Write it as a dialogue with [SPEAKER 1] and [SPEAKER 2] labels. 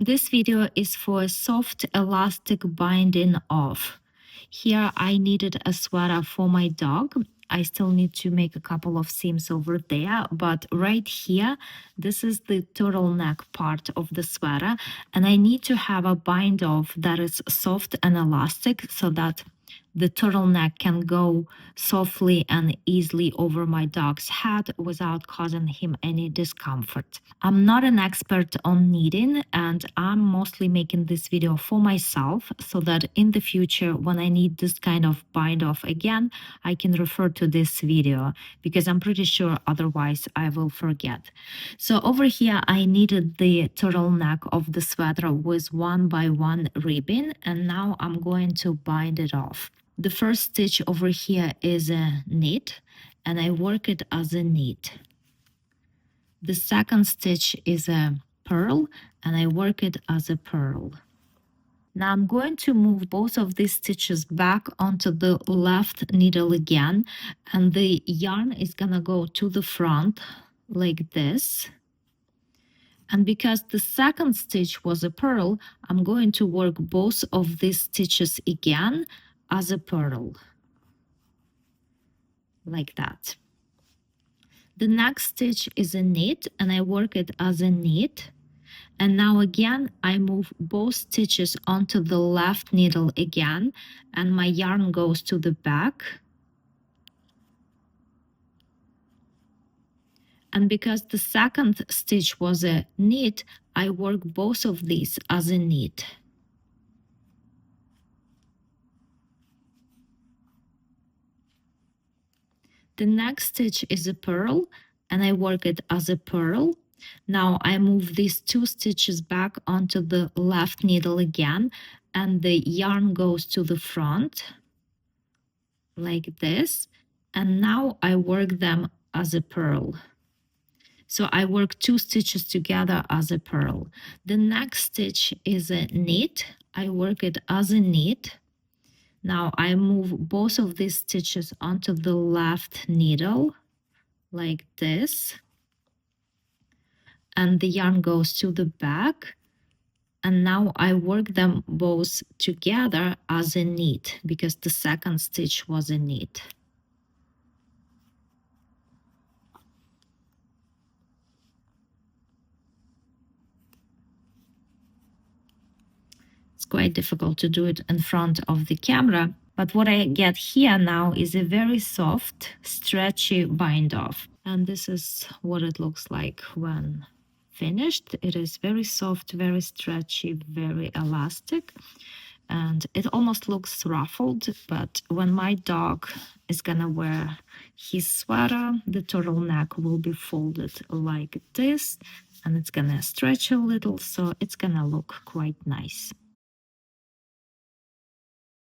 [SPEAKER 1] This video is for soft elastic binding off. Here I needed a sweater for my dog. I still need to make a couple of seams over there, but right here, this is the turtleneck part of the sweater, and I need to have a bind off that is soft and elastic so that the turtleneck can go softly and easily over my dog's head without causing him any discomfort. I'm not an expert on knitting, and I'm mostly making this video for myself so that in the future, when I need this kind of bind off again, I can refer to this video because I'm pretty sure otherwise I will forget. So over here, I knitted the turtleneck of the sweater with 1x1 ribbon, and now I'm going to bind it off. The first stitch over here is a knit, and I work it as a knit. The second stitch is a purl, and I work it as a purl. Now I'm going to move both of these stitches back onto the left needle again, and the yarn is gonna go to the front like this. And because the second stitch was a purl, I'm going to work both of these stitches again as a purl, like that. The next stitch is a knit, and I work it as a knit. And now again, I move both stitches onto the left needle again, and my yarn goes to the back. And because the second stitch was a knit, I work both of these as a knit. The next stitch is a purl, and I work it as a purl. Now I move these two stitches back onto the left needle again, and the yarn goes to the front like this. And now I work them as a purl. So I work two stitches together as a purl. The next stitch is a knit. I work it as a knit. Now I move both of these stitches onto the left needle like this, and the yarn goes to the back, and now I work them both together as a knit because the second stitch was a knit. It's quite difficult to do it in front of the camera, but what I get here now is a very soft, stretchy bind off. And this is what it looks like when finished. It is very soft, very stretchy, very elastic, and it almost looks ruffled. But when my dog is gonna wear his sweater, the turtleneck will be folded like this, and it's gonna stretch a little, so it's gonna look quite nice.